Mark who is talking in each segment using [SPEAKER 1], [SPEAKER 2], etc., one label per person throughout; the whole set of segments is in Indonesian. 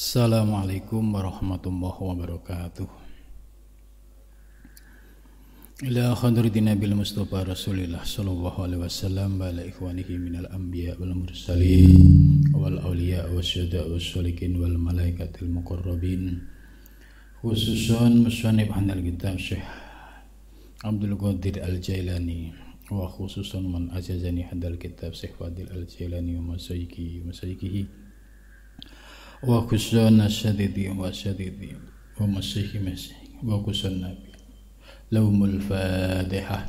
[SPEAKER 1] Assalamualaikum warahmatullahi wabarakatuh. Ila hadratin Nabil Mustafa Rasulillah sallallahu alaihi wasallam wa ala ikhwanihi minal anbiya wal mursalin wal awliya wasyuhada wasyolikin wal malaikatil muqarrabin, khususan musannif handal kitab Syekh Abdul Qadir Al-Jailani wa khususan man ajazani handal kitab Syekh Fadil Al-Jailani wa masyikihi wa khususan asyadidi wa asyadidi wa masyihi wa khususan nabi lahumul fatihah.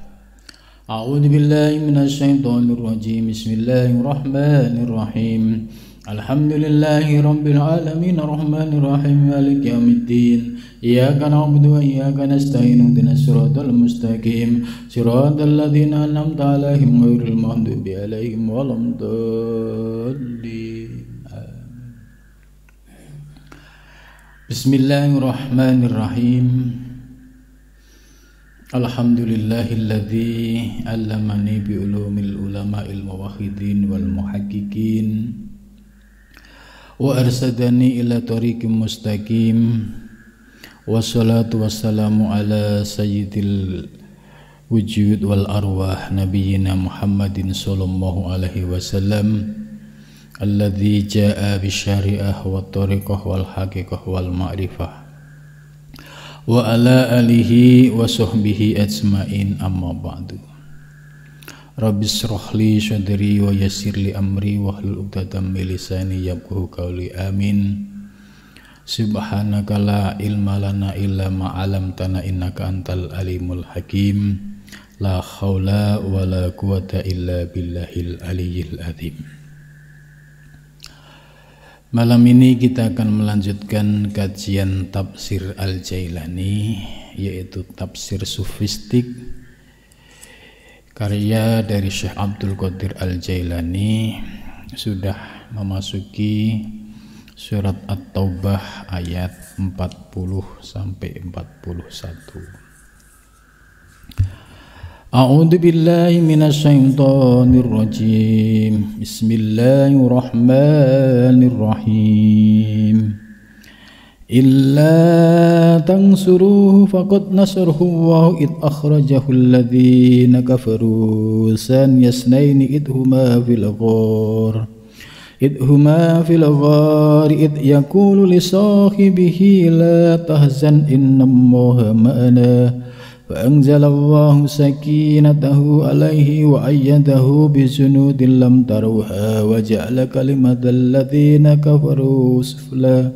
[SPEAKER 1] A'udzu billahi minasy syaithanir rajim. Bismillahirrahmanirrahim. Alhamdulillahi rabbil alamin arrahmanir rahim maliki yaumiddin. Iyyaka na'budu wa iyyaka nasta'in ihdinas siratal mustaqim siratal ladzina an'amta 'alaihim ghairil maghdubi 'alaihim waladdallin. Bismillahirrahmanirrahim. Alhamdulillahilladzi 'allamani bi ulumil ulama'il muwahhidin wal muhaqqiqin wa arsadani ila thariqim mustaqim. Wassalatu wassalamu ala sayyidil wujud wal arwah nabiyyina Muhammadin sallallahu alaihi wasallam alladzi jaa bisyari'ah wa thariqah wal haqiqah wal ma'rifah wa ala alihi wa sahbihi ajmain, amma ba'du. Rabbi shrah li sadri wa yassir li amri wahlul 'uqdatam min lisani yafqahu qawli. Amin. Subhanaka la ilma lana illa ma 'allamtana innaka antal alimul hakim. La haula wa la quwata illa billahil aliyyil azim. Malam ini kita akan melanjutkan kajian tafsir Al-Jailani, yaitu tafsir sufistik karya dari Syekh Abdul Qadir Al-Jailani. Sudah memasuki surat At-Taubah ayat 40 sampai 41. A'udzu billahi minasy syaithanir rajim. Bismillahirrahmanirrahim. Illa tansuruhu faqad nasarahu wa id akhrajahu alladhina kafaru san yasnaini idhuma fil ghar id yaqulu li sahibihi la tahzan innallaha ma'ana فأنزل الله سكينته عليه وأيده بجنود لم تروها وجعل كلمة الذين كفروا سفلا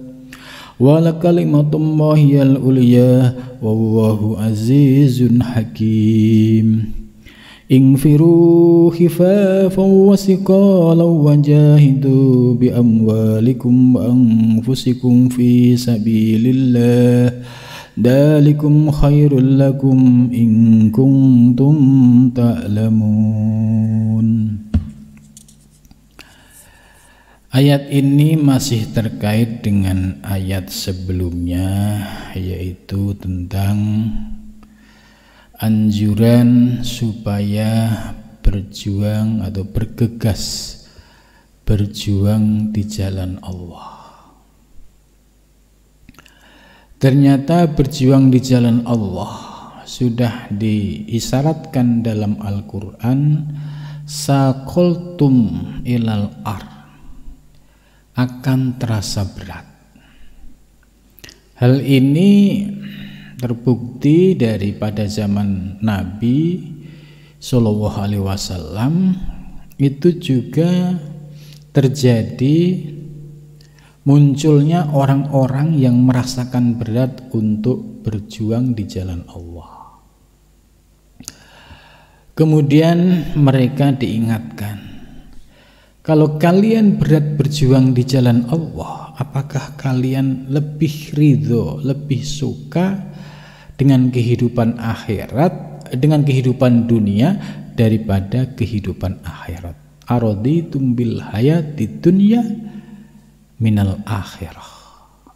[SPEAKER 1] ولكلمة الله العليا والله عزيز حكيم. انفروا خفافا وثقالا وجاهدوا بأموالكم وأنفسكم في سبيل الله Dalikum khairul lakum in kuntum ta'lamun. Ayat ini masih terkait dengan ayat sebelumnya, yaitu tentang anjuran supaya berjuang atau bergegas berjuang di jalan Allah. Ternyata berjuang di jalan Allah sudah diisyaratkan dalam Al-Quran, saqaltum ilal ar, akan terasa berat. Hal ini terbukti daripada zaman Nabi Sallallahu Alaihi Wasallam, itu juga terjadi munculnya orang-orang yang merasakan berat untuk berjuang di jalan Allah. Kemudian mereka diingatkan, kalau kalian berat berjuang di jalan Allah, apakah kalian lebih ridho, lebih suka dengan kehidupan akhirat, dengan kehidupan dunia daripada kehidupan akhirat? Araditum bil hayatid dunya minal akhirah.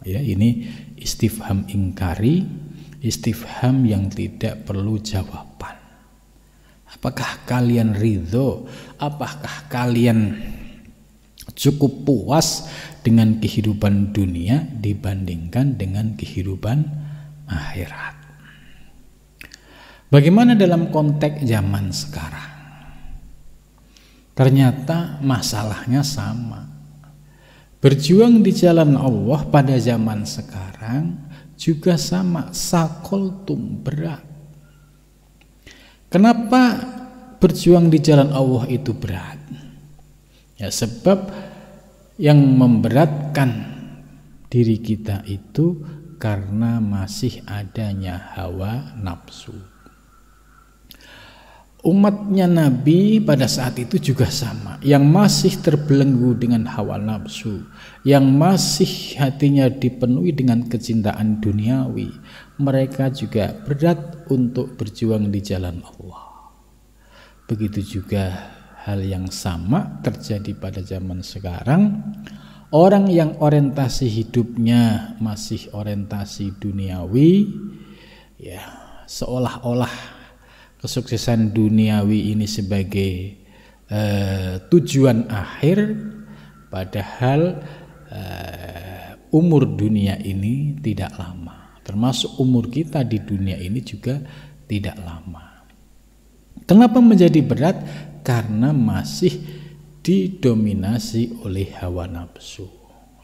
[SPEAKER 1] Ya, ini istifham ingkari, istifham yang tidak perlu jawaban. Apakah kalian ridho? Apakah kalian cukup puas dengan kehidupan dunia dibandingkan dengan kehidupan akhirat. Bagaimana dalam konteks zaman sekarang? Ternyata masalahnya sama. Berjuang di jalan Allah pada zaman sekarang juga sama, sakoltum, berat. Kenapa berjuang di jalan Allah itu berat? Ya, sebab yang memberatkan diri kita itu karena masih adanya hawa nafsu. Umatnya Nabi pada saat itu juga sama, yang masih terbelenggu dengan hawa nafsu, yang masih hatinya dipenuhi dengan kecintaan duniawi, mereka juga berat untuk berjuang di jalan Allah. Begitu juga hal yang sama terjadi pada zaman sekarang. Orang yang orientasi hidupnya masih orientasi duniawi, ya seolah-olah kesuksesan duniawi ini sebagai tujuan akhir, padahal umur dunia ini tidak lama, termasuk umur kita di dunia ini juga tidak lama. Kenapa menjadi berat? Karena masih didominasi oleh hawa nafsu.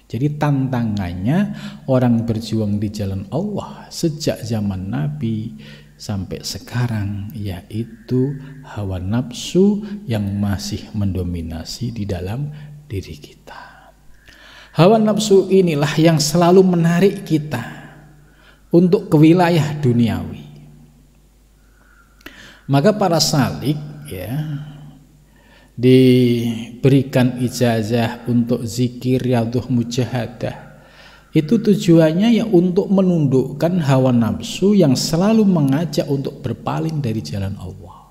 [SPEAKER 1] Jadi tantangannya orang berjuang di jalan Allah sejak zaman Nabi sampai sekarang, yaitu hawa nafsu yang masih mendominasi di dalam diri kita. Hawa nafsu inilah yang selalu menarik kita untuk ke wilayah duniawi. Maka para salik diberikan ijazah untuk zikir riyadhah mujahadah. Itu tujuannya ya untuk menundukkan hawa nafsu yang selalu mengajak untuk berpaling dari jalan Allah.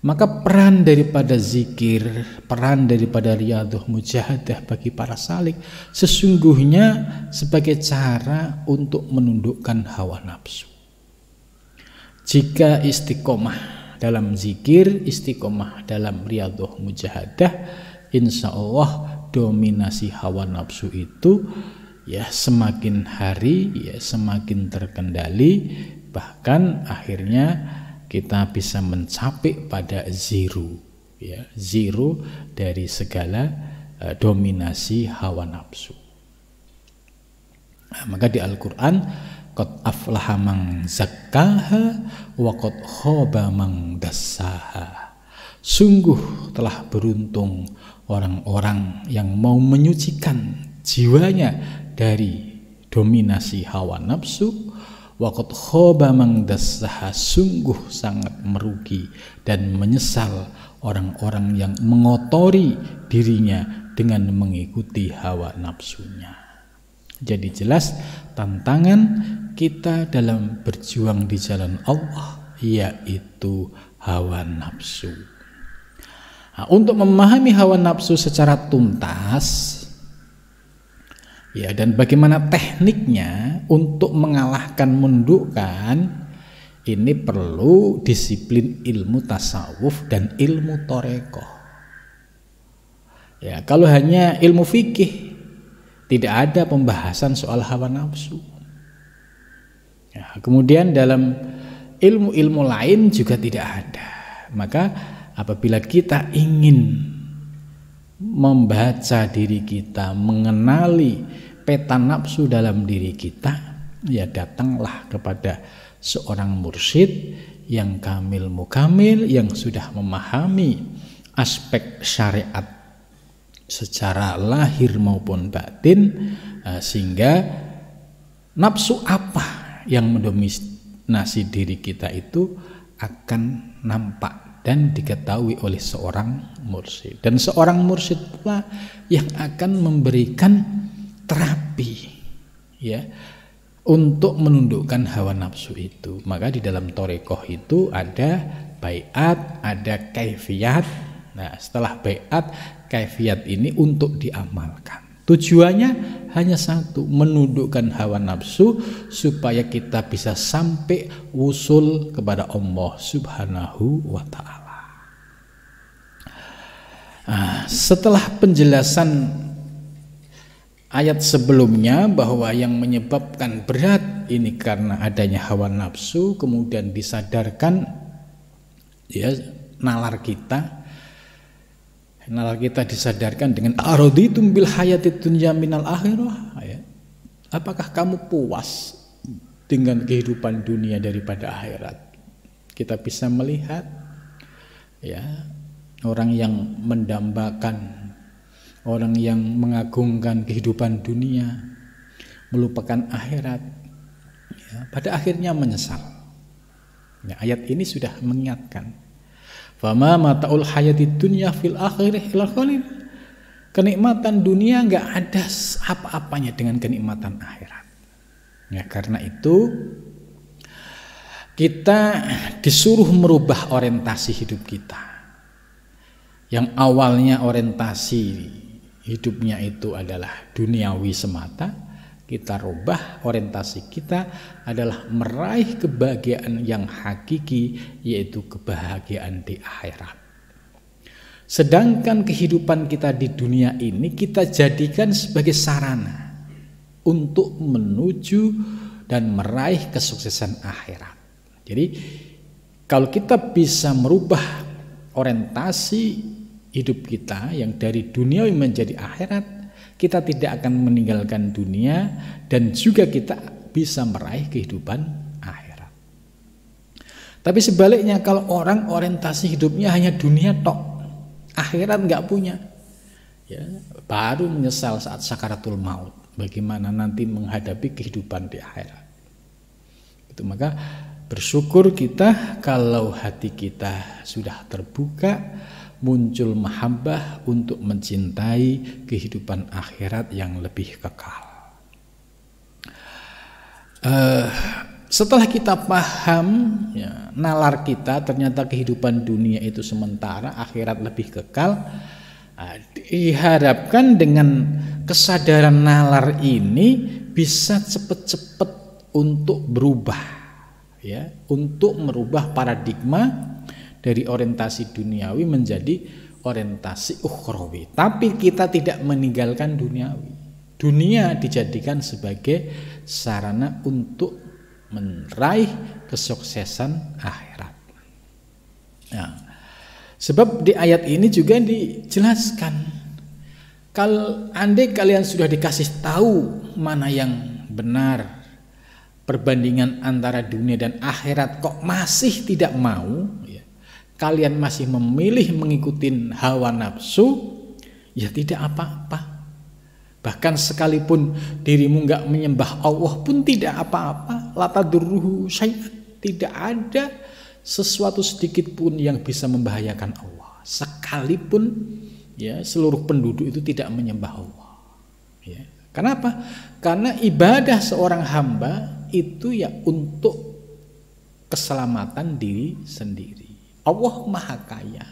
[SPEAKER 1] Maka peran daripada zikir, peran daripada riyadhah mujahadah bagi para salik sesungguhnya sebagai cara untuk menundukkan hawa nafsu. Jika istiqomah dalam zikir, istiqomah dalam riyadhah mujahadah, insya Allah dominasi hawa nafsu itu ya semakin hari ya semakin terkendali, bahkan akhirnya kita bisa mencapai pada zero, ya zero dari segala dominasi hawa nafsu. Nah, maka di Al-Quran qad aflaha man zakkaha wa qad khaba man dassaha. Sungguh telah beruntung orang-orang yang mau menyucikan jiwanya dari dominasi hawa nafsu. Wa qad khaba man dassaha, sungguh sangat merugi dan menyesal orang-orang yang mengotori dirinya dengan mengikuti hawa nafsunya. Jadi jelas tantangan kita dalam berjuang di jalan Allah yaitu hawa nafsu. Nah, untuk memahami hawa nafsu secara tuntas ya, dan bagaimana tekniknya untuk mengalahkan, menundukkan, ini perlu disiplin ilmu tasawuf dan ilmu thariqah. Ya, kalau hanya ilmu fikih tidak ada pembahasan soal hawa nafsu. Ya, kemudian dalam ilmu-ilmu lain juga tidak ada. Maka apabila kita ingin membaca diri kita, mengenali peta nafsu dalam diri kita, ya datanglah kepada seorang mursyid yang kamil mukamil, yang sudah memahami aspek syariat secara lahir maupun batin, sehingga nafsu apa yang mendominasi diri kita itu akan nampak dan diketahui oleh seorang mursyid. Dan seorang mursyid pula yang akan memberikan terapi ya untuk menundukkan hawa nafsu itu. Maka di dalam thariqah itu ada baiat, ada kaifiyat. Nah, setelah baiat, kaifiyat ini untuk diamalkan. Tujuannya hanya satu, menundukkan hawa nafsu supaya kita bisa sampai wusul kepada Allah Subhanahu wa ta'ala. Setelah penjelasan ayat sebelumnya bahwa yang menyebabkan berat ini karena adanya hawa nafsu, kemudian disadarkan ya nalar kita disadarkan dengan araditum bil hayatid dunya minal akhirah, ya. Apakah kamu puas dengan kehidupan dunia daripada akhirat? Kita bisa melihat ya orang yang mendambakan, orang yang mengagungkan kehidupan dunia, melupakan akhirat, ya, pada akhirnya menyesal. Ya, ayat ini sudah mengingatkan, fama mataul hayatid dunya fil akhirah illa qalil. Kenikmatan dunia nggak ada apa-apanya dengan kenikmatan akhirat. Ya, karena itu kita disuruh merubah orientasi hidup kita. Yang awalnya orientasi hidupnya itu adalah duniawi semata, kita rubah orientasi kita adalah meraih kebahagiaan yang hakiki, yaitu kebahagiaan di akhirat. Sedangkan kehidupan kita di dunia ini kita jadikan sebagai sarana untuk menuju dan meraih kesuksesan akhirat. Jadi kalau kita bisa merubah orientasi hidup kita yang dari duniawi menjadi akhirat, kita tidak akan meninggalkan dunia dan juga kita bisa meraih kehidupan akhirat. Tapi sebaliknya, kalau orang orientasi hidupnya hanya dunia tok, akhirat nggak punya, ya, baru menyesal saat sakaratul maut, bagaimana nanti menghadapi kehidupan di akhirat. Itu maka bersyukur kita kalau hati kita sudah terbuka, muncul mahabbah untuk mencintai kehidupan akhirat yang lebih kekal. Setelah kita paham, ya, nalar kita ternyata kehidupan dunia itu sementara, akhirat lebih kekal. Diharapkan dengan kesadaran nalar ini bisa cepat-cepat untuk berubah, ya, untuk merubah paradigma dari orientasi duniawi menjadi orientasi ukhrawi. Tapi kita tidak meninggalkan duniawi. Dunia dijadikan sebagai sarana untuk meraih kesuksesan akhirat. Nah, sebab di ayat ini juga dijelaskan, kalau andai kalian sudah dikasih tahu mana yang benar, perbandingan antara dunia dan akhirat, kok masih tidak mau, ya, kalian masih memilih mengikuti hawa nafsu, ya tidak apa-apa. Bahkan sekalipun dirimu nggak menyembah Allah pun tidak apa-apa. La tadurruhu syai'an, tidak ada sesuatu sedikit pun yang bisa membahayakan Allah. Sekalipun ya seluruh penduduk itu tidak menyembah Allah. Ya. Kenapa? Karena ibadah seorang hamba itu ya untuk keselamatan diri sendiri. Allah Maha Kaya.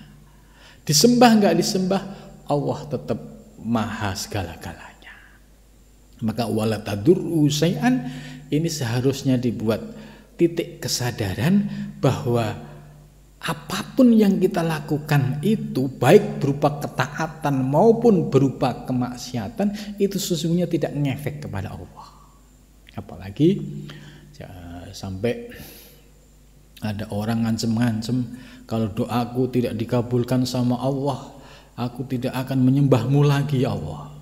[SPEAKER 1] Disembah nggak disembah, Allah tetap Maha segala-galanya. Maka wala tadurru syai'an ini seharusnya dibuat titik kesadaran bahwa apapun yang kita lakukan itu, baik berupa ketaatan maupun berupa kemaksiatan, itu sesungguhnya tidak ngefek kepada Allah. Apalagi ya, sampai ada orang ngancem-ngancem, kalau doaku tidak dikabulkan sama Allah, aku tidak akan menyembahmu lagi ya Allah.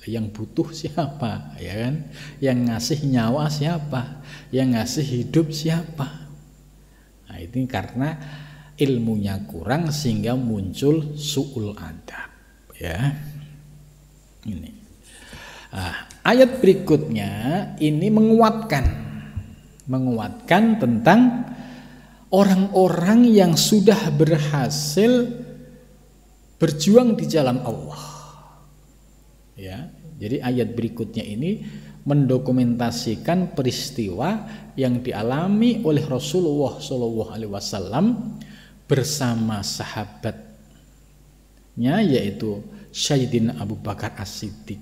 [SPEAKER 1] Yang butuh siapa, ya kan? Yang ngasih nyawa siapa? Yang ngasih hidup siapa? Nah, ini karena ilmunya kurang sehingga muncul su'ul adab, ya. Ini. Ayat berikutnya ini menguatkan tentang orang-orang yang sudah berhasil berjuang di jalan Allah. Ya, jadi ayat berikutnya ini mendokumentasikan peristiwa yang dialami oleh Rasulullah SAW bersama sahabatnya, yaitu Sayyidina Abu Bakar As-Siddiq.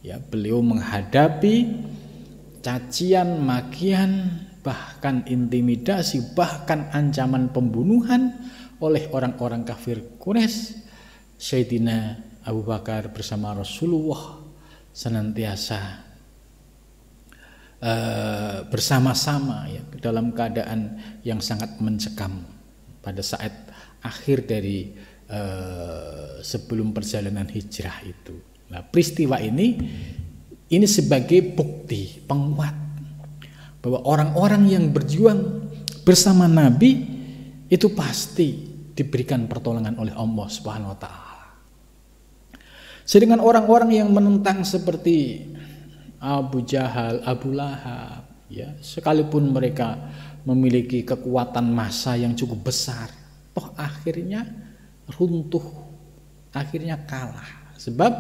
[SPEAKER 1] Ya, beliau menghadapi cacian, makian, bahkan intimidasi, bahkan ancaman pembunuhan oleh orang-orang kafir Quraisy. Sayyidina Abu Bakar bersama Rasulullah senantiasa bersama-sama ya, dalam keadaan yang sangat mencekam pada saat akhir dari sebelum perjalanan hijrah itu. Nah, peristiwa ini sebagai bukti penguat bahwa orang-orang yang berjuang bersama Nabi itu pasti diberikan pertolongan oleh Allah Subhanahu wa taala. Sedangkan orang-orang yang menentang seperti Abu Jahal, Abu Lahab, ya, sekalipun mereka memiliki kekuatan massa yang cukup besar, toh akhirnya runtuh, akhirnya kalah. Sebab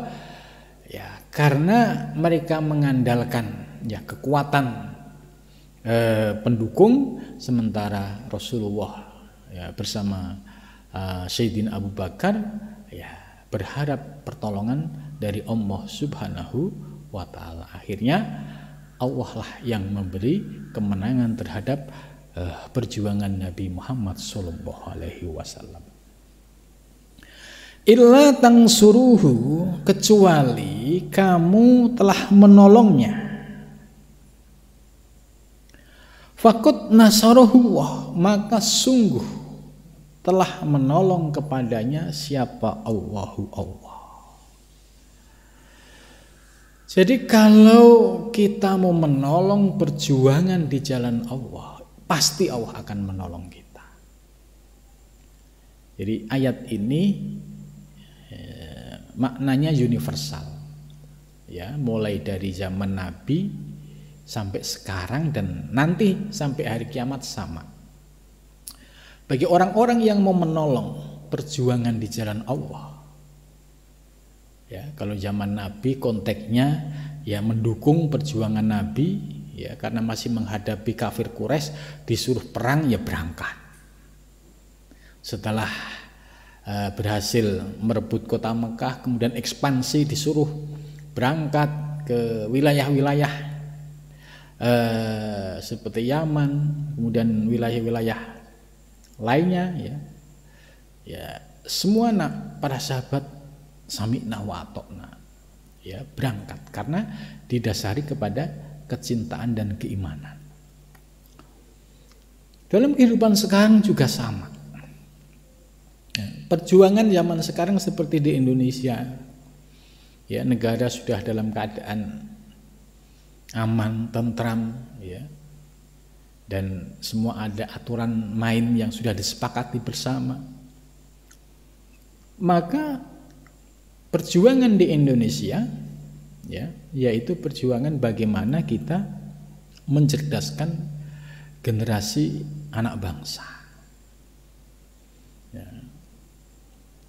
[SPEAKER 1] ya karena mereka mengandalkan ya kekuatan pendukung, sementara Rasulullah ya bersama Sayyidina Abu Bakar ya berharap pertolongan dari Allah Subhanahu wa ta'ala. Akhirnya Allah lah yang memberi kemenangan terhadap perjuangan Nabi Muhammad sallallahu alaihi wasallam. Illa tangsuruhu, kecuali kamu telah menolongnya. Faqad nasarahu, maka sungguh telah menolong kepadanya siapa Allahu Allah. Jadi kalau kita mau menolong perjuangan di jalan Allah, pasti Allah akan menolong kita. Jadi ayat ini maknanya universal, ya, mulai dari zaman Nabi sampai sekarang dan nanti sampai hari kiamat sama. Bagi orang-orang yang mau menolong perjuangan di jalan Allah, ya, kalau zaman Nabi konteksnya ya mendukung perjuangan Nabi, ya, karena masih menghadapi kafir Quraisy, disuruh perang ya berangkat. Setelah berhasil merebut kota Mekah, kemudian ekspansi, disuruh berangkat ke wilayah-wilayah seperti Yaman, kemudian wilayah-wilayah lainnya, ya semua para sahabat sami'na wa ata'na, ya, berangkat karena didasari kepada kecintaan dan keimanan. Dalam kehidupan sekarang juga sama. Ya, perjuangan zaman sekarang seperti di Indonesia, ya, negara sudah dalam keadaan aman, tentram, ya, dan semua ada aturan main yang sudah disepakati bersama. Maka perjuangan di Indonesia, ya, yaitu perjuangan bagaimana kita mencerdaskan generasi anak bangsa. Ya.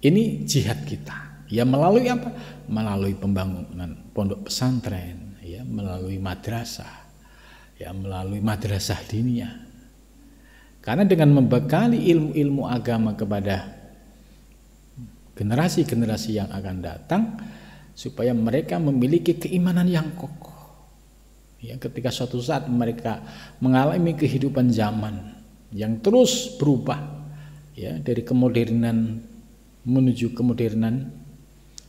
[SPEAKER 1] Ini jihad kita. Ya, melalui apa? Melalui pembangunan pondok pesantren, ya, melalui madrasah, ya, melalui madrasah diniyah. Karena dengan membekali ilmu-ilmu agama kepada generasi-generasi yang akan datang, supaya mereka memiliki keimanan yang kokoh. Ya, ketika suatu saat mereka mengalami kehidupan zaman yang terus berubah, ya, dari kemodernan menuju kemodernan,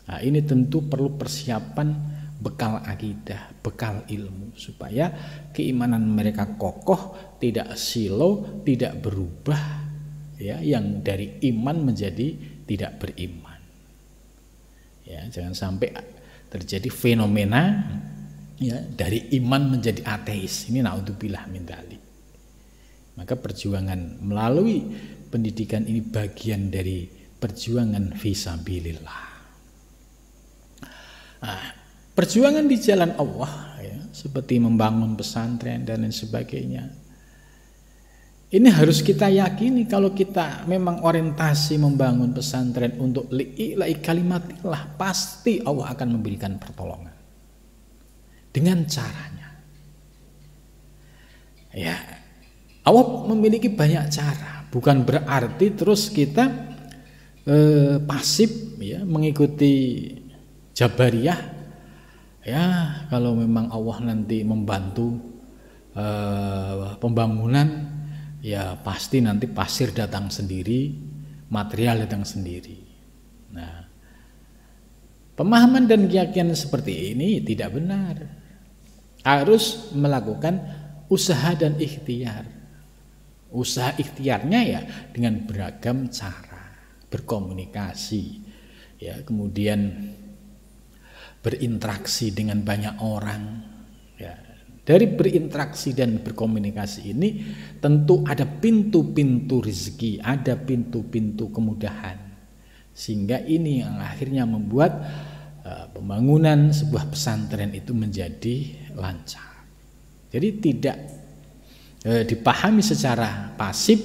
[SPEAKER 1] nah, ini tentu perlu persiapan bekal akidah, bekal ilmu, supaya keimanan mereka kokoh, tidak silau, tidak berubah, ya, yang dari iman menjadi tidak beriman. Ya, jangan sampai terjadi fenomena, ya, dari iman menjadi ateis. Ini naudzubillah min dzalik. Maka perjuangan melalui pendidikan ini bagian dari perjuangan fisabilillah. Nah, perjuangan di jalan Allah, ya, seperti membangun pesantren dan lain sebagainya, ini harus kita yakini. Kalau kita memang orientasi membangun pesantren untuk li'ila'i kalimatillah, pasti Allah akan memberikan pertolongan dengan caranya. Ya, Allah memiliki banyak cara. Bukan berarti terus kita pasif, ya, mengikuti Jabariyah. Ya, kalau memang Allah nanti membantu pembangunan, ya pasti nanti pasir datang sendiri, material datang sendiri. Nah, Pemahaman dan keyakinan seperti ini tidak benar. Harus melakukan usaha dan ikhtiar. Usaha ikhtiarnya ya dengan beragam cara, berkomunikasi, ya, kemudian berinteraksi dengan banyak orang. Ya, dari berinteraksi dan berkomunikasi ini tentu ada pintu-pintu rezeki, ada pintu-pintu kemudahan. Sehingga ini yang akhirnya membuat pembangunan sebuah pesantren itu menjadi lancar. Jadi tidak dipahami secara pasif,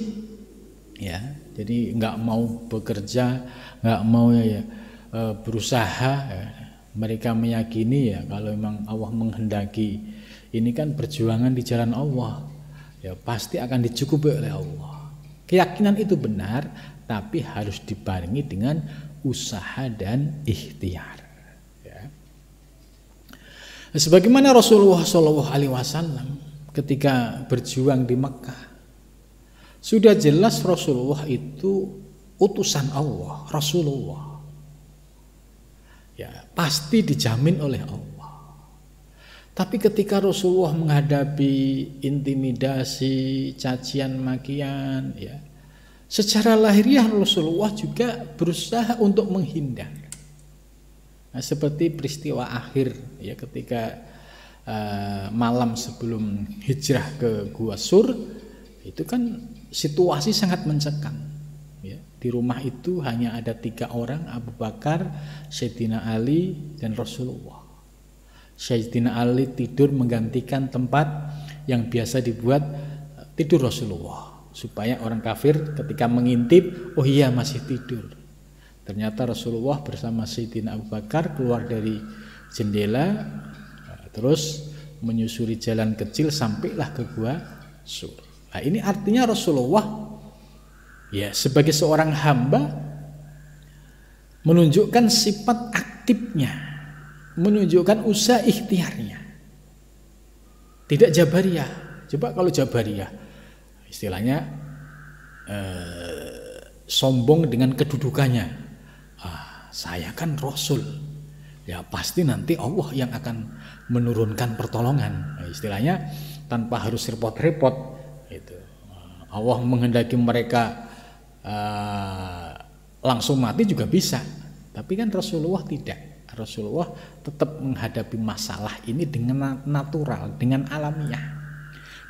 [SPEAKER 1] ya. Jadi nggak mau bekerja, nggak mau berusaha. Ya. Mereka meyakini ya kalau memang Allah menghendaki ini kan perjuangan di jalan Allah, ya pasti akan dicukupi oleh Allah. Keyakinan itu benar, tapi harus dibarengi dengan usaha dan ikhtiar. Ya. Sebagaimana Rasulullah SAW ketika berjuang di Mekah, sudah jelas Rasulullah itu utusan Allah, Rasulullah. Ya, pasti dijamin oleh Allah. Tapi ketika Rasulullah menghadapi intimidasi, cacian makian, ya, secara lahiriah Rasulullah juga berusaha untuk menghindar. Nah, seperti peristiwa akhir ya ketika malam sebelum hijrah ke Gua Sur, itu kan situasi sangat mencekam. Ya, di rumah itu hanya ada 3 orang, Abu Bakar, Sayyidina Ali, dan Rasulullah. Sayyidina Ali tidur menggantikan tempat yang biasa dibuat tidur Rasulullah, supaya orang kafir ketika mengintip, oh iya masih tidur. Ternyata Rasulullah bersama Sayyidina Abu Bakar keluar dari jendela, terus menyusuri jalan kecil sampailah ke Gua Sur. Nah, ini artinya Rasulullah ya sebagai seorang hamba menunjukkan sifat aktifnya, menunjukkan usaha ikhtiarnya. Tidak jabariyah. Coba kalau jabariyah istilahnya sombong dengan kedudukannya. Saya kan Rasul. Ya pasti nanti Allah yang akan menurunkan pertolongan. Nah, istilahnya tanpa harus repot-repot gitu. Allah menghendaki mereka langsung mati juga bisa. Tapi kan Rasulullah tidak. Rasulullah tetap menghadapi masalah ini dengan natural, dengan alamiah.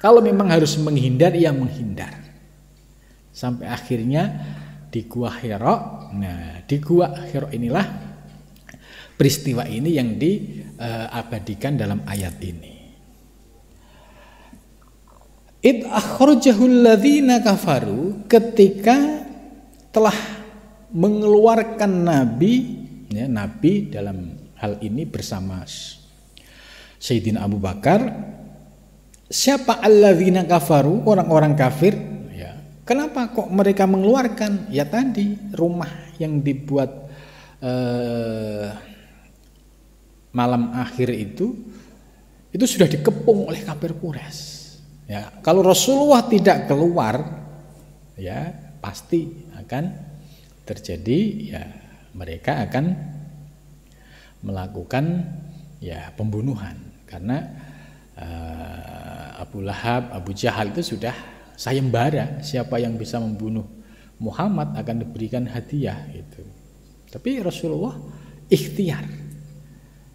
[SPEAKER 1] Kalau memang harus menghindar, ya menghindar. Sampai akhirnya di Gua Hira. Nah, di Gua Hira inilah peristiwa ini yang diabadikan dalam ayat ini. Id akhrajahul ladzina kafaru, ketika telah mengeluarkan nabi, ya, nabi dalam hal ini bersama Sayyidina Abu Bakar. Siapa alladzina kafaru? Orang-orang kafir. Ya. Kenapa kok mereka mengeluarkan? Ya tadi rumah yang dibuat malam akhir itu sudah dikepung oleh kafir Quraisy. Ya, kalau Rasulullah tidak keluar, ya pasti akan terjadi, ya mereka akan melakukan ya pembunuhan, karena Abu Lahab, Abu Jahal itu sudah sayembara, siapa yang bisa membunuh Muhammad akan diberikan hadiah itu. Tapi Rasulullah ikhtiar,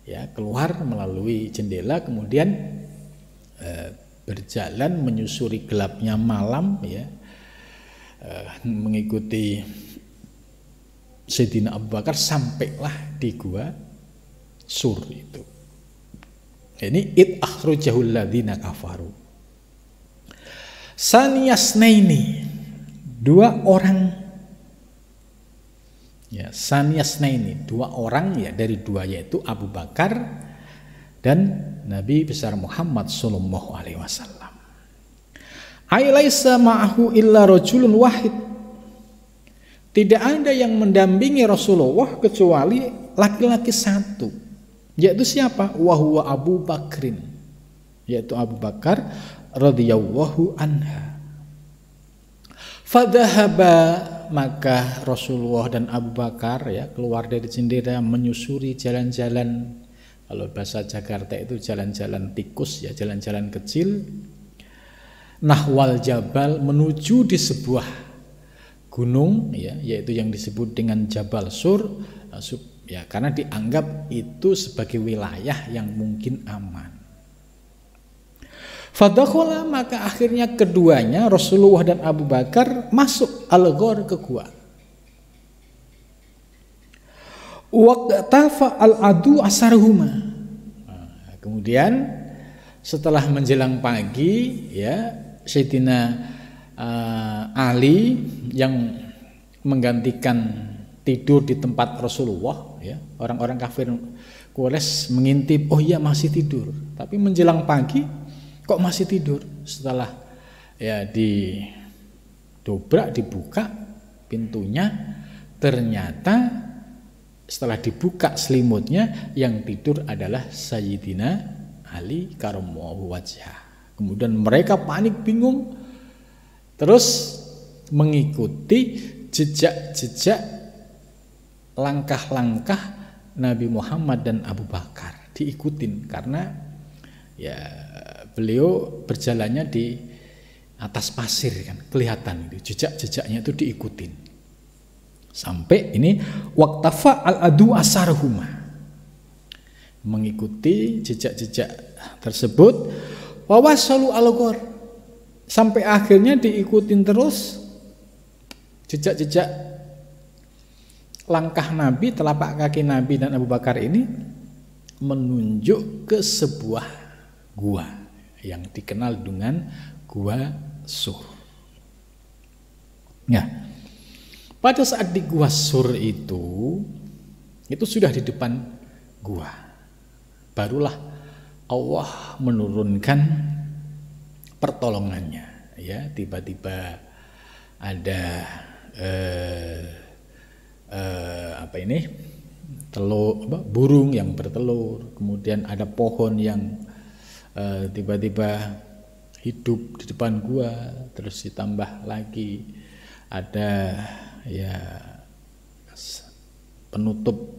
[SPEAKER 1] ya keluar melalui jendela, kemudian berjalan menyusuri gelapnya malam, ya mengikuti Sayyidina Abu Bakar sampailah di Gua Sur itu. Ini id akhrajahul ladzina kafaru. Saniyasnaini, 2 orang. Ya, saniyasnaini, 2 orang ya dari 2 yaitu Abu Bakar dan Nabi besar Muhammad sallallahu alaihi wasallam. Ai laisa ma'ahu illa rajulun wahid. Tidak ada yang mendampingi Rasulullah kecuali laki-laki 1. Yaitu siapa? Wa huwa Abu Bakrin. Yaitu Abu Bakar radhiyallahu anha. Fadhahaba maka Rasulullah dan Abu Bakar ya keluar dari jendela menyusuri jalan-jalan, kalau bahasa Jakarta itu jalan-jalan tikus ya, jalan-jalan kecil, nahwal jabal, menuju di sebuah gunung ya, yaitu yang disebut dengan Jabal Sur ya, karena dianggap itu sebagai wilayah yang mungkin aman. Fadakhala, maka akhirnya keduanya Rasulullah dan Abu Bakar masuk al-ghar, ke gua. Waqtafa al-adu asarhuma. Nah, kemudian setelah menjelang pagi ya, Sayyidina Ali yang menggantikan tidur di tempat Rasulullah ya. Orang-orang kafir Quraisy mengintip, oh iya masih tidur. Tapi menjelang pagi kok masih tidur. Setelah ya didobrak, dibuka pintunya, ternyata setelah dibuka selimutnya yang tidur adalah Sayyidina Ali karramallahu wajhah. Kemudian mereka panik bingung, terus mengikuti jejak-jejak langkah-langkah Nabi Muhammad dan Abu Bakar, diikutin karena ya beliau berjalannya di atas pasir kan, kelihatan itu jejak-jejaknya itu diikutin. Sampai ini waqtafa al-adu asarhuma, mengikuti jejak-jejak tersebut, wawasalu al-ghar, sampai akhirnya diikutin terus jejak-jejak langkah Nabi, telapak kaki Nabi dan Abu Bakar ini menunjuk ke sebuah gua yang dikenal dengan Gua Sur. Ya, pada saat di Gua Sur itu sudah di depan gua, barulah Allah menurunkan pertolongannya. Ya, tiba-tiba ada burung yang bertelur, kemudian ada pohon yang tiba-tiba hidup di depan gua, terus ditambah lagi ada ya penutup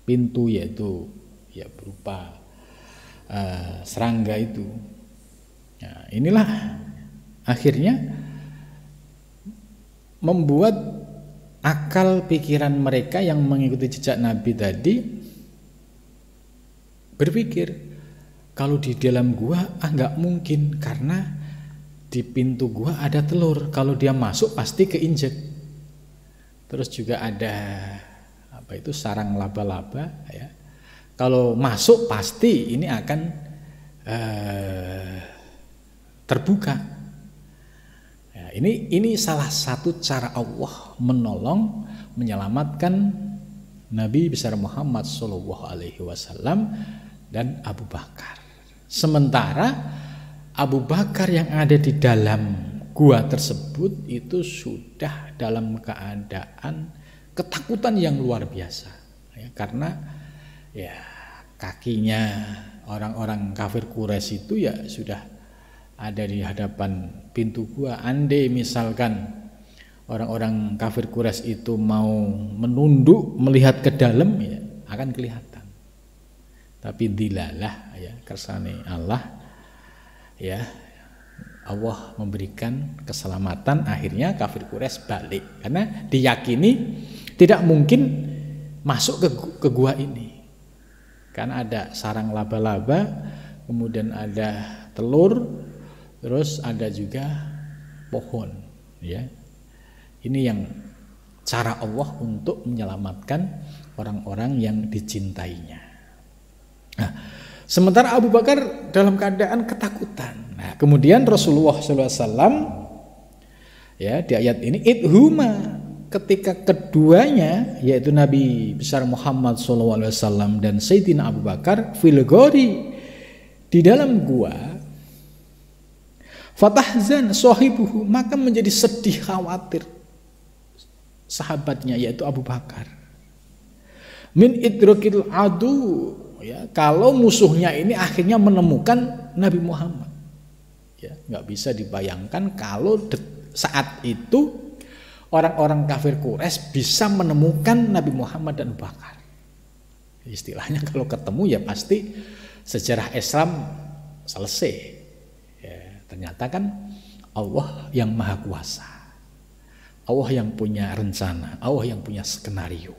[SPEAKER 1] pintu, yaitu ya berupa serangga itu. Nah, inilah akhirnya membuat akal pikiran mereka yang mengikuti jejak Nabi tadi berpikir, kalau di dalam gua nggak mungkin, karena di pintu gua ada telur, kalau dia masuk pasti keinjek. Terus juga ada sarang laba-laba ya. Kalau masuk pasti ini akan terbuka. Ya, ini salah satu cara Allah menolong, menyelamatkan Nabi besar Muhammad SAW dan Abu Bakar. Sementara Abu Bakar yang ada di dalam gua tersebut itu sudah dalam keadaan ketakutan yang luar biasa ya, karena ya kakinya orang-orang kafir Quraisy itu ya sudah ada di hadapan pintu gua. Andai misalkan orang-orang kafir Quraisy itu mau menunduk melihat ke dalam ya akan kelihatan. Tapi dilalah ya kersane Allah ya, Allah memberikan keselamatan, akhirnya kafir Quraisy balik karena diyakini tidak mungkin masuk ke gua ini karena ada sarang laba-laba, kemudian ada telur, terus ada juga pohon ya. Ini yang cara Allah untuk menyelamatkan orang-orang yang dicintainya. Nah, sementara Abu Bakar dalam keadaan ketakutan. Nah, kemudian Rasulullah SAW ya di ayat ini idhuma, ketika keduanya yaitu Nabi besar Muhammad SAW dan Sayyidina Abu Bakar fil ghori, di dalam gua, fatahzan sahibuhu, maka menjadi sedih khawatir sahabatnya yaitu Abu Bakar, min idrakil adu ya, kalau musuhnya ini akhirnya menemukan Nabi Muhammad ya, nggak bisa dibayangkan kalau saat itu orang-orang kafir Quraisy bisa menemukan Nabi Muhammad dan Abu Bakar. Istilahnya kalau ketemu ya pasti sejarah Islam selesai. Ya, ternyata kan Allah yang maha kuasa, Allah yang punya rencana, Allah yang punya skenario.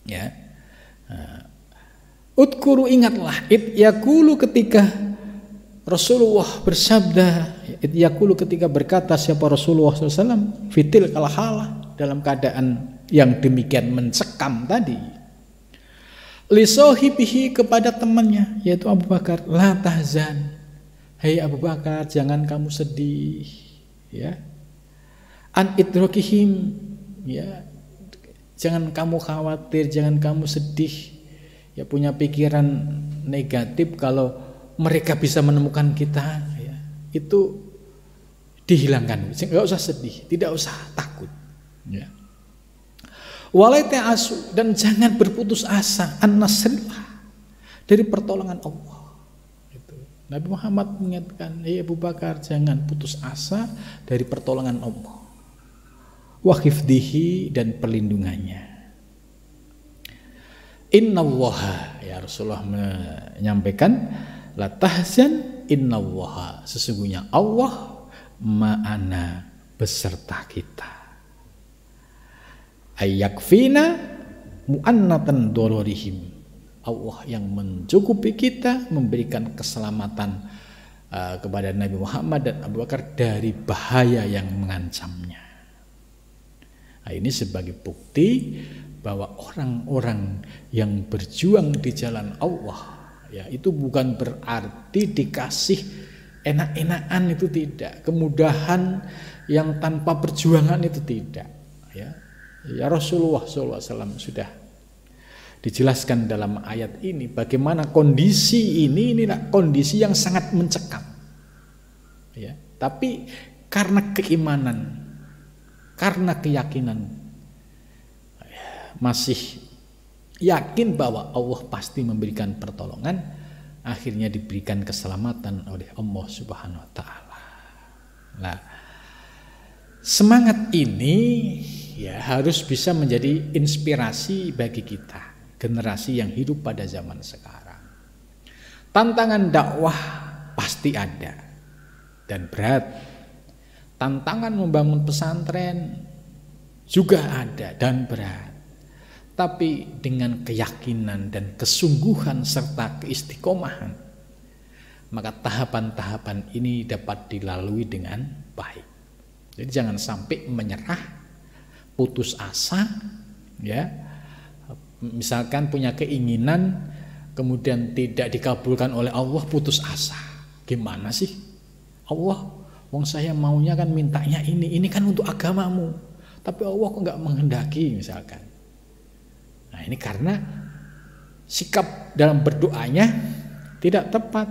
[SPEAKER 1] Ya, Udkuru ingatlah, id yakulu ketika Rasulullah bersabda, id yakulu ketika berkata siapa Rasulullah SAW, fitil kalhalah dalam keadaan yang demikian mencekam tadi, lisohibihi kepada temannya yaitu Abu Bakar, la tahzan, hei Abu Bakar jangan kamu sedih, ya, an idrokihim, ya, jangan kamu khawatir, jangan kamu sedih, ya, punya pikiran negatif kalau mereka bisa menemukan kita, ya, itu dihilangkan, nggak usah sedih, tidak usah takut, ya. Walai ta'asu, dan jangan berputus asa an-nasrillah, dari pertolongan Allah. Itu. Nabi Muhammad mengingatkan, hei Abu Bakar jangan putus asa dari pertolongan Allah, wa hifdihi, dan perlindungannya. Innallaha, ya Rasulullah menyampaikan, la tahzan innallaha, sesungguhnya Allah ma'ana, beserta kita. Ayyakfina mu'annatan dororihim, Allah yang mencukupi kita, memberikan keselamatan kepada Nabi Muhammad dan Abu Bakar dari bahaya yang mengancamnya. Nah, ini sebagai bukti bahwa orang-orang yang berjuang di jalan Allah, ya, itu bukan berarti dikasih enak-enakan, itu tidak, kemudahan yang tanpa perjuangan itu tidak, ya. Ya, Rasulullah SAW sudah dijelaskan dalam ayat ini bagaimana kondisi inilah kondisi yang sangat mencekam, ya, tapi karena keimanan, karena keyakinan, masih yakin bahwa Allah pasti memberikan pertolongan, akhirnya diberikan keselamatan oleh Allah Subhanahu wa taala. Nah, semangat ini, ya, harus bisa menjadi inspirasi bagi kita, generasi yang hidup pada zaman sekarang. Tantangan dakwah pasti ada dan berat. Tantangan membangun pesantren juga ada dan berat. Tapi dengan keyakinan dan kesungguhan serta keistiqomahan, maka tahapan-tahapan ini dapat dilalui dengan baik. Jadi jangan sampai menyerah, putus asa, ya. Misalkan punya keinginan kemudian tidak dikabulkan oleh Allah, putus asa. Gimana sih? Allah, wong saya maunya kan mintanya ini kan untuk agamamu, tapi Allah kok nggak menghendaki misalkan. Nah, ini karena sikap dalam berdoanya tidak tepat.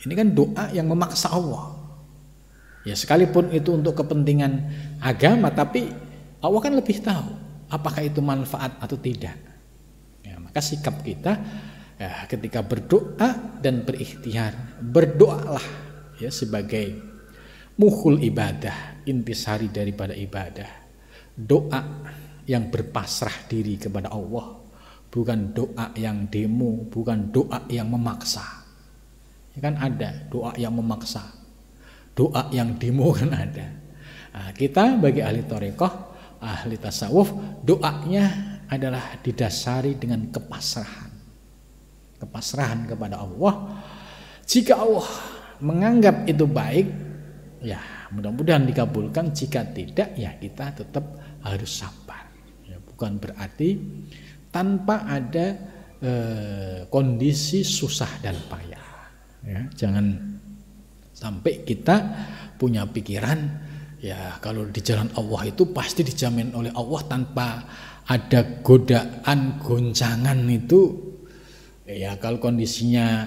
[SPEAKER 1] Ini kan doa yang memaksa Allah. Ya, sekalipun itu untuk kepentingan agama, tapi Allah kan lebih tahu apakah itu manfaat atau tidak. Ya, maka sikap kita, ya, ketika berdoa dan berikhtiar, berdoalah, ya, sebagai mukhul ibadah, intisari daripada ibadah. Doa yang berpasrah diri kepada Allah, bukan doa yang demo, bukan doa yang memaksa. Ya, kan ada doa yang memaksa, doa yang demo kan ada. Nah, kita bagi ahli thariqah, ahli tasawuf, doanya adalah didasari dengan kepasrahan. Kepasrahan kepada Allah. Jika Allah menganggap itu baik, ya mudah-mudahan dikabulkan. Jika tidak, ya kita tetap harus sabar. Ya, bukan berarti tanpa ada kondisi susah dan payah. Ya, jangan sampai kita punya pikiran, ya, kalau di jalan Allah itu pasti dijamin oleh Allah tanpa ada godaan, goncangan itu. Ya, kalau kondisinya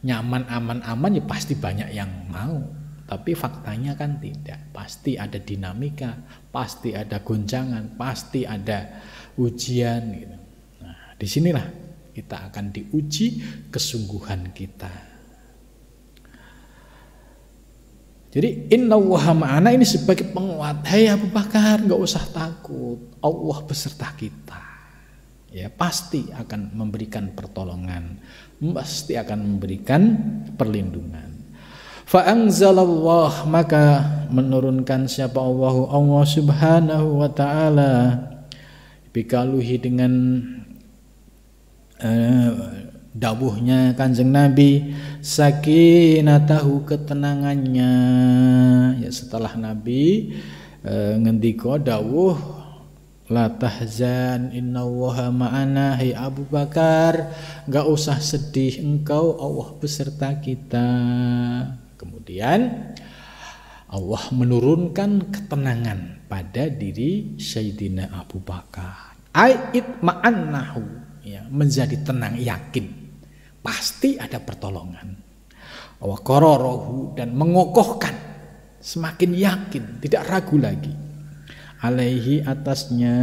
[SPEAKER 1] nyaman, aman-aman, ya pasti banyak yang mau. Tapi faktanya kan tidak. Pasti ada dinamika, pasti ada goncangan, pasti ada ujian gitu. Nah, disinilah kita akan diuji kesungguhan kita. Jadi innallaha ma'ana ini sebagai penguat. Hei Abu Bakar, enggak usah takut. Allah beserta kita. Ya, pasti akan memberikan pertolongan, pasti akan memberikan perlindungan. Fa anzalallah, maka menurunkan siapa Allah Subhanahu wa taala bikaluhi dengan dawuhnya Kanjeng Nabi, sakinatahu, ketenangannya. Ya, setelah Nabi ngendika dawuh la tahzan innallaha ma'ana, hai Abu Bakar, enggak usah sedih, engkau Allah beserta kita. Kemudian Allah menurunkan ketenangan pada diri Sayyidina Abu Bakar. Ait ma'annahu, ya, menjadi tenang, yakin pasti ada pertolongan. Wa qararahu, dan mengokohkan, semakin yakin, tidak ragu lagi. Alaihi, atasnya,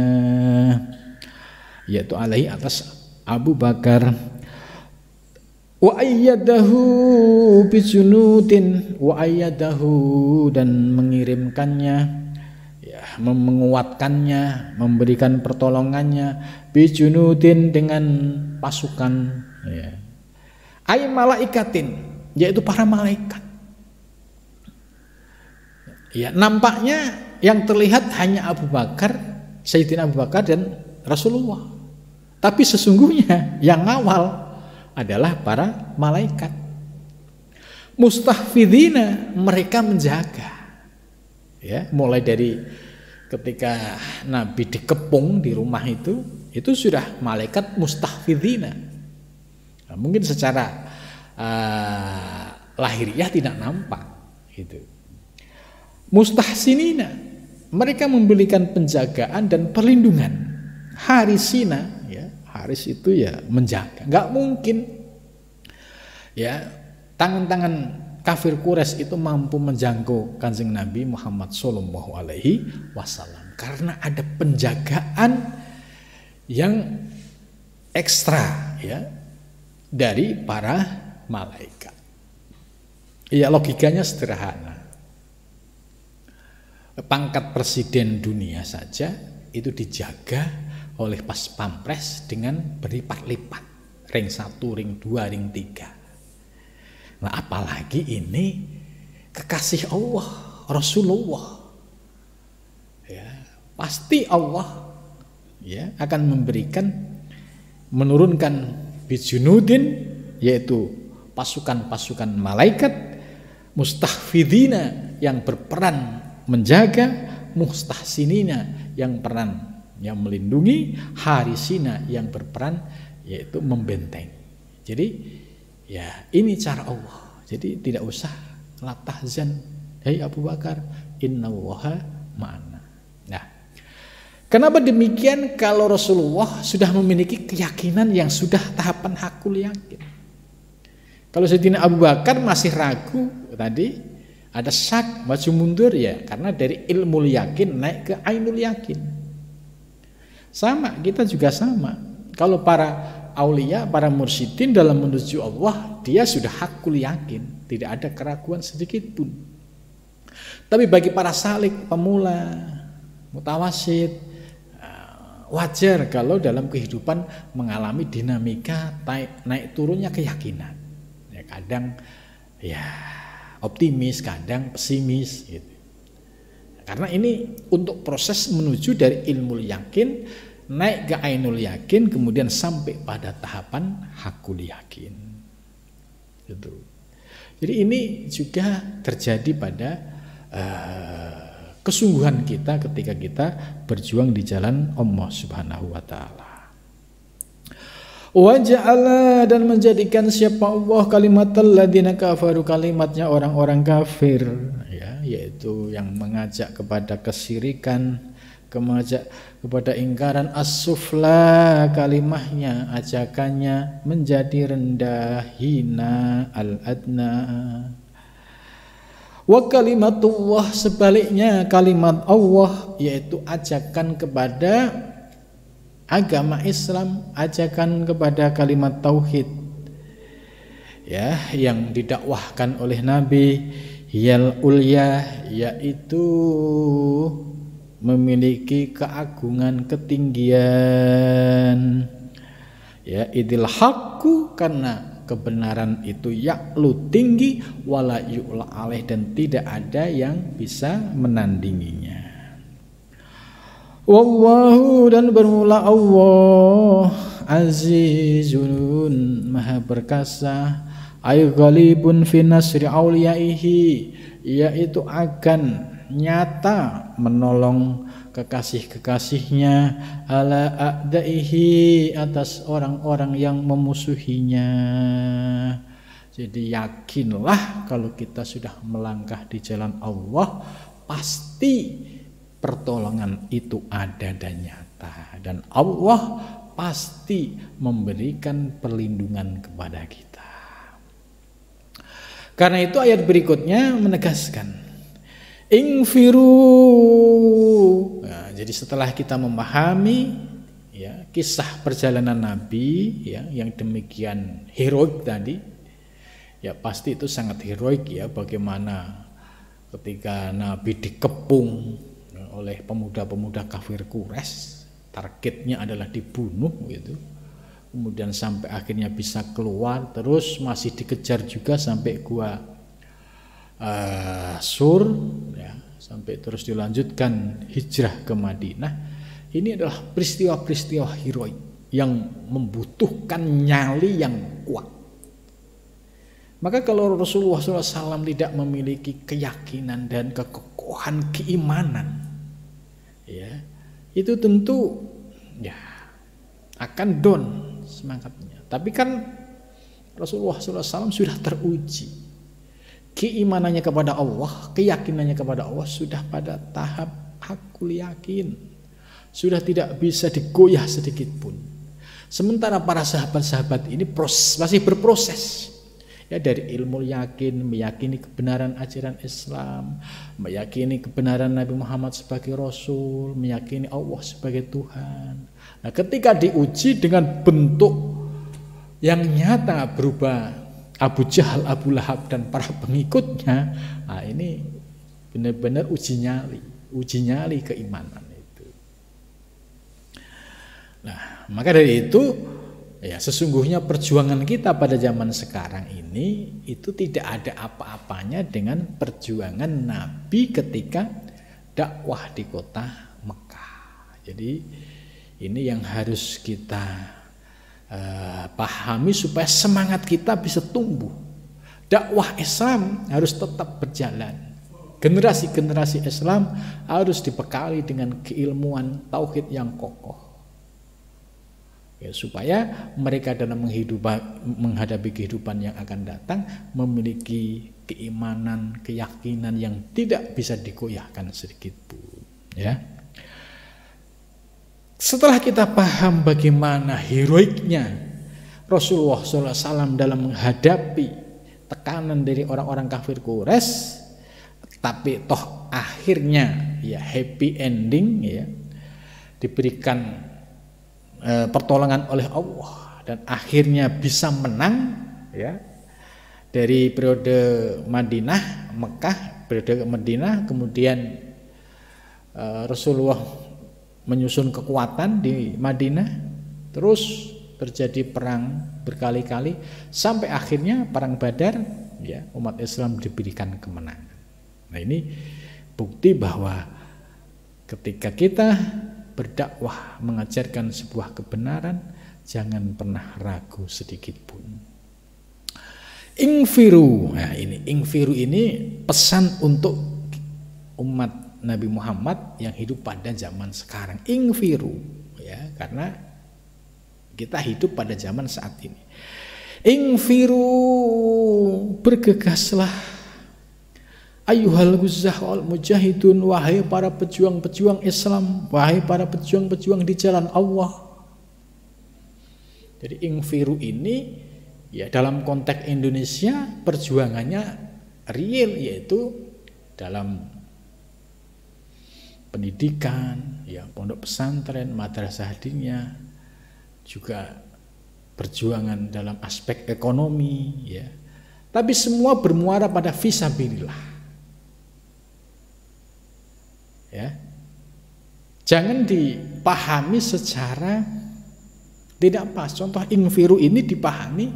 [SPEAKER 1] yaitu alaihi, atas Abu Bakar. Wa ayyadahu bijunudin, wa ayyadahu, dan mengirimkannya, ya, menguatkannya, memberikan pertolongannya, bijunudin, dengan pasukan, ya, ay malaikatin, yaitu para malaikat. Ya, nampaknya yang terlihat hanya Abu Bakar, Sayyidina Abu Bakar dan Rasulullah. Tapi sesungguhnya yang ngawal adalah para malaikat. Mustahfidina, mereka menjaga. Ya, mulai dari ketika Nabi dikepung di rumah itu sudah malaikat mustahfidina. Nah, mungkin secara lahiriah tidak nampak gitu. Mustahsinina, mereka memberikan penjagaan dan perlindungan. Harisina, ya, haris itu ya menjaga. Enggak mungkin ya tangan-tangan kafir Quraisy itu mampu menjangkau Kanjeng Nabi Muhammad sallallahu alaihi wasallam karena ada penjagaan yang ekstra, ya, dari para malaikat. Ya, logikanya sederhana. Pangkat presiden dunia saja itu dijaga oleh pas pampres dengan berlipat-lipat. Ring 1, ring 2, ring 3. Nah, apalagi ini kekasih Allah, Rasulullah. Ya, pasti Allah, ya, akan menurunkan bijunudin, yaitu pasukan-pasukan malaikat, mustahfidina, yang berperan menjaga, mustahsinina, yang melindungi, harisina, yang berperan yaitu membenteng. Jadi ya ini cara Allah. Jadi tidak usah la tahzan, hai Abu Bakar, innallaha ma'ana. Nah, kenapa demikian? Kalau Rasulullah sudah memiliki keyakinan yang sudah tahapan hakul yakin. Kalau Sayyidina Abu Bakar masih ragu, tadi ada syak, maju mundur, ya, karena dari ilmu yakin naik ke ainul yakin. Sama, kita juga sama. Kalau para aulia, para mursyidin dalam menuju Allah, dia sudah hakul yakin, tidak ada keraguan sedikit pun. Tapi bagi para salik, pemula, mutawasid, wajar kalau dalam kehidupan mengalami dinamika naik turunnya keyakinan. Ya, kadang ya optimis, kadang pesimis gitu. Karena ini untuk proses menuju dari ilmu yakin naik ke ainul yakin, kemudian sampai pada tahapan hakul yakin. Gitu. Jadi ini juga terjadi pada kesungguhan kita ketika kita berjuang di jalan Allah Subhanahu wa taala. Wa ja'ala, dan menjadikan siapa Allah kalimatal ladzina kafaru, kalimatnya orang-orang kafir, ya, yaitu yang mengajak kepada kesyirikan, mengajak kepada ingkaran, as-sufla, kalimahnya, ajakannya menjadi rendah, hina, al-adna. Wa kalimatullah, sebaliknya kalimat Allah, yaitu ajakan kepada agama Islam, ajakan kepada kalimat tauhid, ya, yang didakwahkan oleh Nabi, Hiyal ulya, yaitu memiliki keagungan, ketinggian. Ya, idil haqqu, karena kebenaran itu ya'lu, tinggi, wala yu'la alaih, dan tidak ada yang bisa menandinginya. Wallahu, dan bermula Allah, azizun, maha perkasa, ay ghalibun fi nasri auliyaihi, yaitu akan nyata menolong kekasih-kekasihnya, ala a'daihi, atas orang-orang yang memusuhinya. Jadi yakinlah kalau kita sudah melangkah di jalan Allah, pasti pertolongan itu ada dan nyata, dan Allah pasti memberikan perlindungan kepada kita. Karena itu ayat berikutnya menegaskan ingfiru. Nah, jadi setelah kita memahami ya kisah perjalanan Nabi ya yang demikian heroik tadi, ya pasti itu sangat heroik ya, bagaimana ketika Nabi dikepung oleh pemuda-pemuda kafir Quraisy, targetnya adalah dibunuh gitu. Kemudian sampai akhirnya bisa keluar, terus masih dikejar juga sampai gua Sur ya, sampai terus dilanjutkan hijrah ke Madinah. Ini adalah peristiwa-peristiwa heroik yang membutuhkan nyali yang kuat. Maka kalau Rasulullah SAW tidak memiliki keyakinan dan kekokohan keimanan, ya itu tentu ya akan down semangatnya. Tapi kan Rasulullah SAW sudah teruji keimanannya kepada Allah, keyakinannya kepada Allah sudah pada tahap hakul yakin, sudah tidak bisa digoyah sedikit pun. Sementara para sahabat-sahabat ini masih berproses ya, dari ilmu yakin, meyakini kebenaran ajaran Islam, meyakini kebenaran Nabi Muhammad sebagai Rasul, meyakini Allah sebagai Tuhan. Nah, ketika diuji dengan bentuk yang nyata berupa Abu Jahal, Abu Lahab dan para pengikutnya, nah ini benar-benar uji nyali keimanan itu. Nah, maka dari itu ya sesungguhnya perjuangan kita pada zaman sekarang ini itu tidak ada apa-apanya dengan perjuangan Nabi ketika dakwah di kota Mekah. Jadi ini yang harus kita pahami supaya semangat kita bisa tumbuh. Dakwah Islam harus tetap berjalan. Generasi-generasi Islam harus dibekali dengan keilmuan tauhid yang kokoh. Ya, supaya mereka dalam menghadapi kehidupan yang akan datang memiliki keimanan, keyakinan yang tidak bisa digoyahkan sedikit pun. Ya. Setelah kita paham bagaimana heroiknya Rasulullah SAW dalam menghadapi tekanan dari orang-orang kafir Quraisy, tapi toh akhirnya ya happy ending ya, diberikan pertolongan oleh Allah dan akhirnya bisa menang ya, dari periode Madinah, Mekah, periode Madinah, kemudian Rasulullah menyusun kekuatan di Madinah, terus terjadi perang berkali-kali sampai akhirnya perang Badar ya, umat Islam diberikan kemenangan. Nah, ini bukti bahwa ketika kita berdakwah mengajarkan sebuah kebenaran, jangan pernah ragu sedikit pun. Ingfiru, nah ingfiru ini pesan untuk umat Nabi Muhammad yang hidup pada zaman sekarang. Ingfiru ya, karena kita hidup pada zaman saat ini. Ingfiru, bergegaslah ayyuhal ghuzzah wal mujahidun, wahai para pejuang-pejuang Islam, wahai para pejuang-pejuang di jalan Allah. Jadi ingfiru ini ya dalam konteks Indonesia perjuangannya real, yaitu dalam pendidikan, ya pondok pesantren, madrasah diniyah, juga perjuangan dalam aspek ekonomi, ya. Tapi semua bermuara pada fisabilillah. Ya. Jangan dipahami secara tidak pas. Contoh infiru ini dipahami,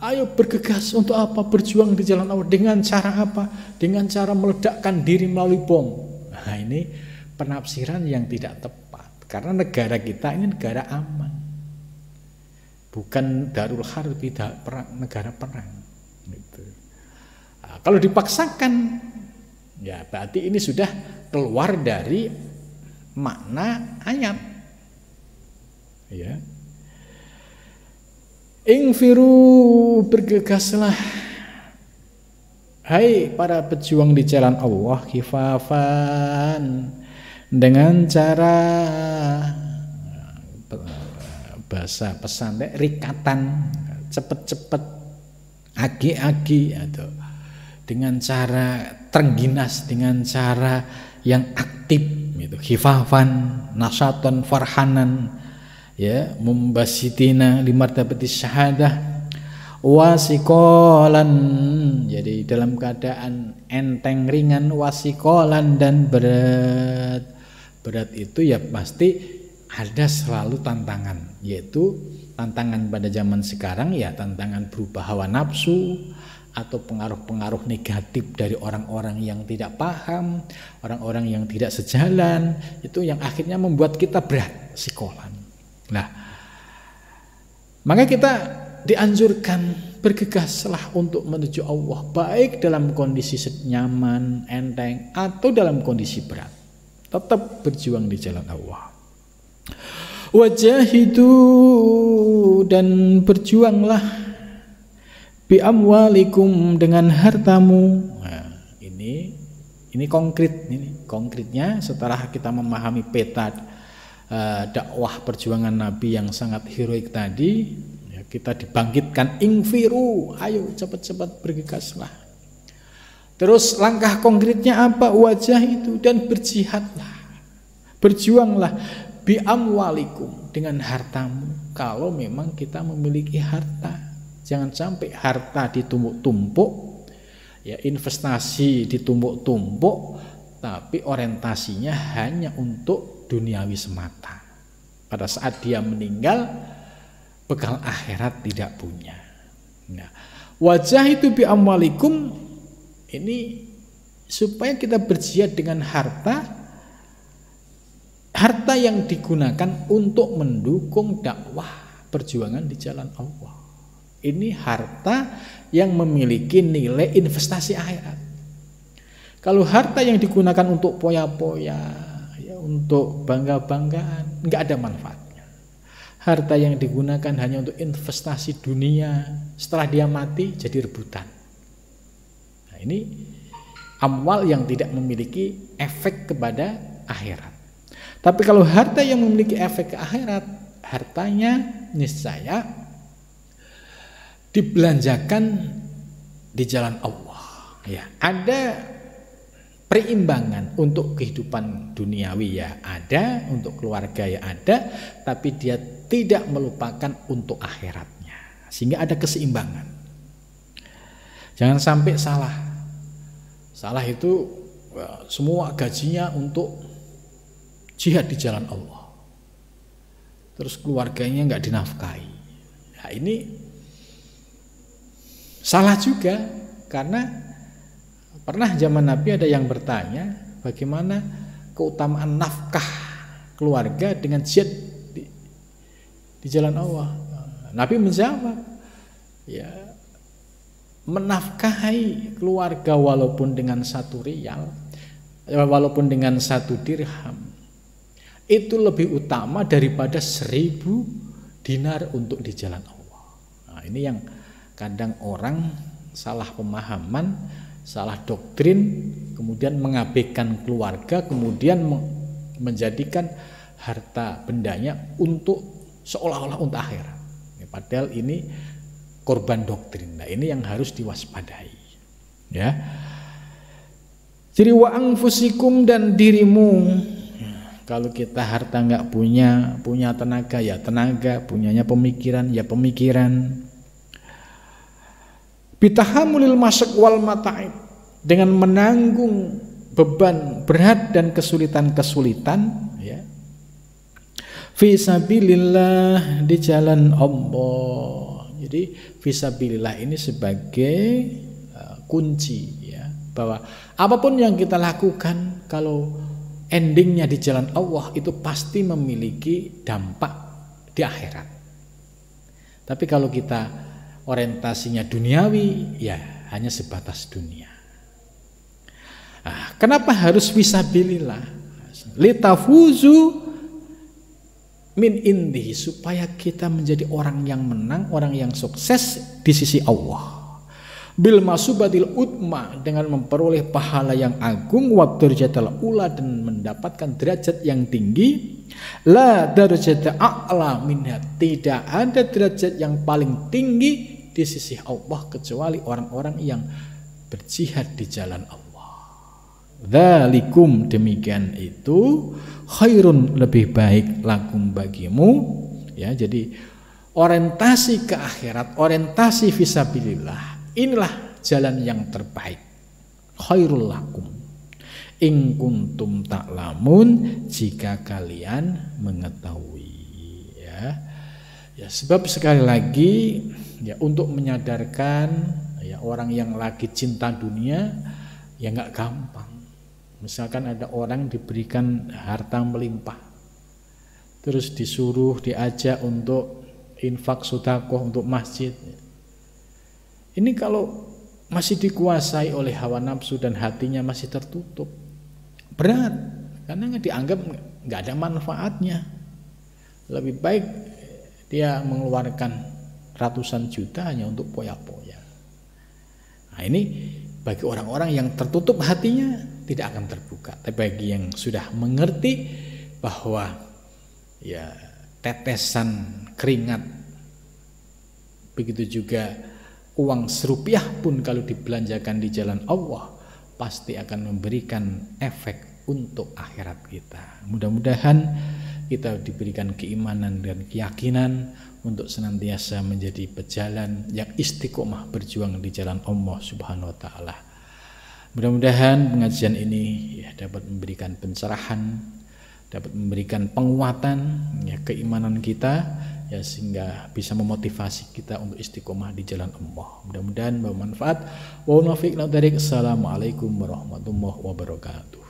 [SPEAKER 1] ayo bergegas untuk apa? Berjuang di jalan Allah. Dengan cara apa? Dengan cara meledakkan diri melalui bom. Nah, ini penafsiran yang tidak tepat. Karena negara kita ini negara aman. Bukan darul harb, tidak perang, negara perang. Gitu. Nah, kalau dipaksakan, ya berarti ini sudah keluar dari makna ayat. Ya. Ingfiru, bergegaslah hai para pejuang di jalan Allah, khifafan, dengan cara bahasa pesantren rikatan, cepet-cepet, agi-agi, atau dengan cara terengginas, dengan cara yang aktif, gitu. Khifafan, nasyatan, farhanan, ya, mumbasitina limartabati syahadah, wasikolan, jadi dalam keadaan enteng, ringan, wasikolan, dan berat. Berat itu ya pasti ada selalu tantangan, yaitu tantangan pada zaman sekarang ya tantangan berubah hawa nafsu atau pengaruh-pengaruh negatif dari orang-orang yang tidak paham, orang-orang yang tidak sejalan, itu yang akhirnya membuat kita berat sikolan. Nah, maka kita dianjurkan bergegaslah untuk menuju Allah, baik dalam kondisi nyaman, enteng, atau dalam kondisi berat. Tetap berjuang di jalan Allah. Wajahidu, dan berjuanglah bi amwalikum, dengan hartamu. Nah, ini konkretnya setelah kita memahami peta dakwah perjuangan Nabi yang sangat heroik tadi, ya, kita dibangkitkan ingfiru, ayo cepat-cepat bergegaslah. Terus langkah konkretnya apa? Wajah itu, dan berjihadlah, berjuanglah bi amwalikum, dengan hartamu. Kalau memang kita memiliki harta, jangan sampai harta ditumpuk-tumpuk, ya, investasi ditumpuk-tumpuk, tapi orientasinya hanya untuk duniawi semata. Pada saat dia meninggal, bekal akhirat tidak punya. Nah, wajah itu bi amwalikum ini supaya kita berjihad dengan harta yang digunakan untuk mendukung dakwah perjuangan di jalan Allah. Ini harta yang memiliki nilai investasi akhirat. Kalau harta yang digunakan untuk poya-poya, ya, untuk bangga-banggaan, nggak ada manfaatnya. Harta yang digunakan hanya untuk investasi dunia, setelah dia mati jadi rebutan. Nah, ini amwal yang tidak memiliki efek kepada akhirat. Tapi kalau harta yang memiliki efek ke akhirat, hartanya niscaya dibelanjakan di jalan Allah. Ya, ada perimbangan untuk kehidupan duniawi, ya ada, untuk keluarga ya ada, tapi dia tidak melupakan untuk akhiratnya, sehingga ada keseimbangan. Jangan sampai salah itu semua gajinya untuk jihad di jalan Allah, terus keluarganya nggak dinafkahi. Nah, ini salah juga, karena pernah zaman Nabi ada yang bertanya bagaimana keutamaan nafkah keluarga dengan jihad di jalan Allah. Nabi menjawab, ya, menafkahi keluarga walaupun dengan 1 rial, walaupun dengan 1 dirham, itu lebih utama daripada 1000 dinar untuk di jalan Allah. Nah, ini yang kadang orang salah pemahaman, salah doktrin, kemudian mengabaikan keluarga, kemudian menjadikan harta bendanya untuk seolah-olah untuk akhirat. Padahal ini korban doktrin. Nah, ini yang harus diwaspadai. Ya. Jadi wa anfusikum, dan dirimu. Kalau kita harta nggak punya tenaga ya tenaga, punyanya pemikiran ya pemikiran. Bitahamulil masyak wal mata'ib, dengan menanggung beban berat dan kesulitan-kesulitan, ya, fisabilillah, di jalan Allah. Jadi fisabilillah ini sebagai kunci, ya, bahwa apapun yang kita lakukan kalau endingnya di jalan Allah itu pasti memiliki dampak di akhirat. Tapi kalau kita orientasinya duniawi, ya hanya sebatas dunia. Nah, kenapa harus fisabilillah? Litafuzu min indihi, supaya kita menjadi orang yang menang, orang yang sukses di sisi Allah. Bil masubatil utma, dengan memperoleh pahala yang agung, wa darjatal ula, dan mendapatkan derajat yang tinggi. La darjata a'la minha, tidak ada derajat yang paling tinggi di sisi Allah kecuali orang-orang yang berjihad di jalan Allah. Dzalikum, demikian itu, khairun, lebih baik, lakum, bagimu, ya. Jadi orientasi ke akhirat, orientasi fisabilillah, inilah jalan yang terbaik. Khairul lakum in kuntum ta'lamun, jika kalian mengetahui, ya. Ya, sebab sekali lagi, ya, untuk menyadarkan, ya, orang yang lagi cinta dunia, ya nggak gampang. Misalkan ada orang diberikan harta melimpah, terus disuruh, diajak untuk infak sedekah untuk masjid. Ini kalau masih dikuasai oleh hawa nafsu dan hatinya masih tertutup, berat, karena dianggap nggak ada manfaatnya. Lebih baik dia mengeluarkan ratusan juta hanya untuk poya-poya. Nah, ini bagi orang-orang yang tertutup hatinya tidak akan terbuka. Tapi bagi yang sudah mengerti bahwa, ya, tetesan keringat, begitu juga uang serupiah pun kalau dibelanjakan di jalan Allah pasti akan memberikan efek untuk akhirat kita. Mudah-mudahan kita diberikan keimanan dan keyakinan untuk senantiasa menjadi pejalan yang istiqomah berjuang di jalan Allah Subhanahu wa taala. Mudah-mudahan pengajian ini, ya, dapat memberikan pencerahan, dapat memberikan penguatan, ya, keimanan kita, ya, sehingga bisa memotivasi kita untuk istiqomah di jalan Allah. Mudah-mudahan bermanfaat. Wa nafiq. Assalamualaikum warahmatullahi wabarakatuh.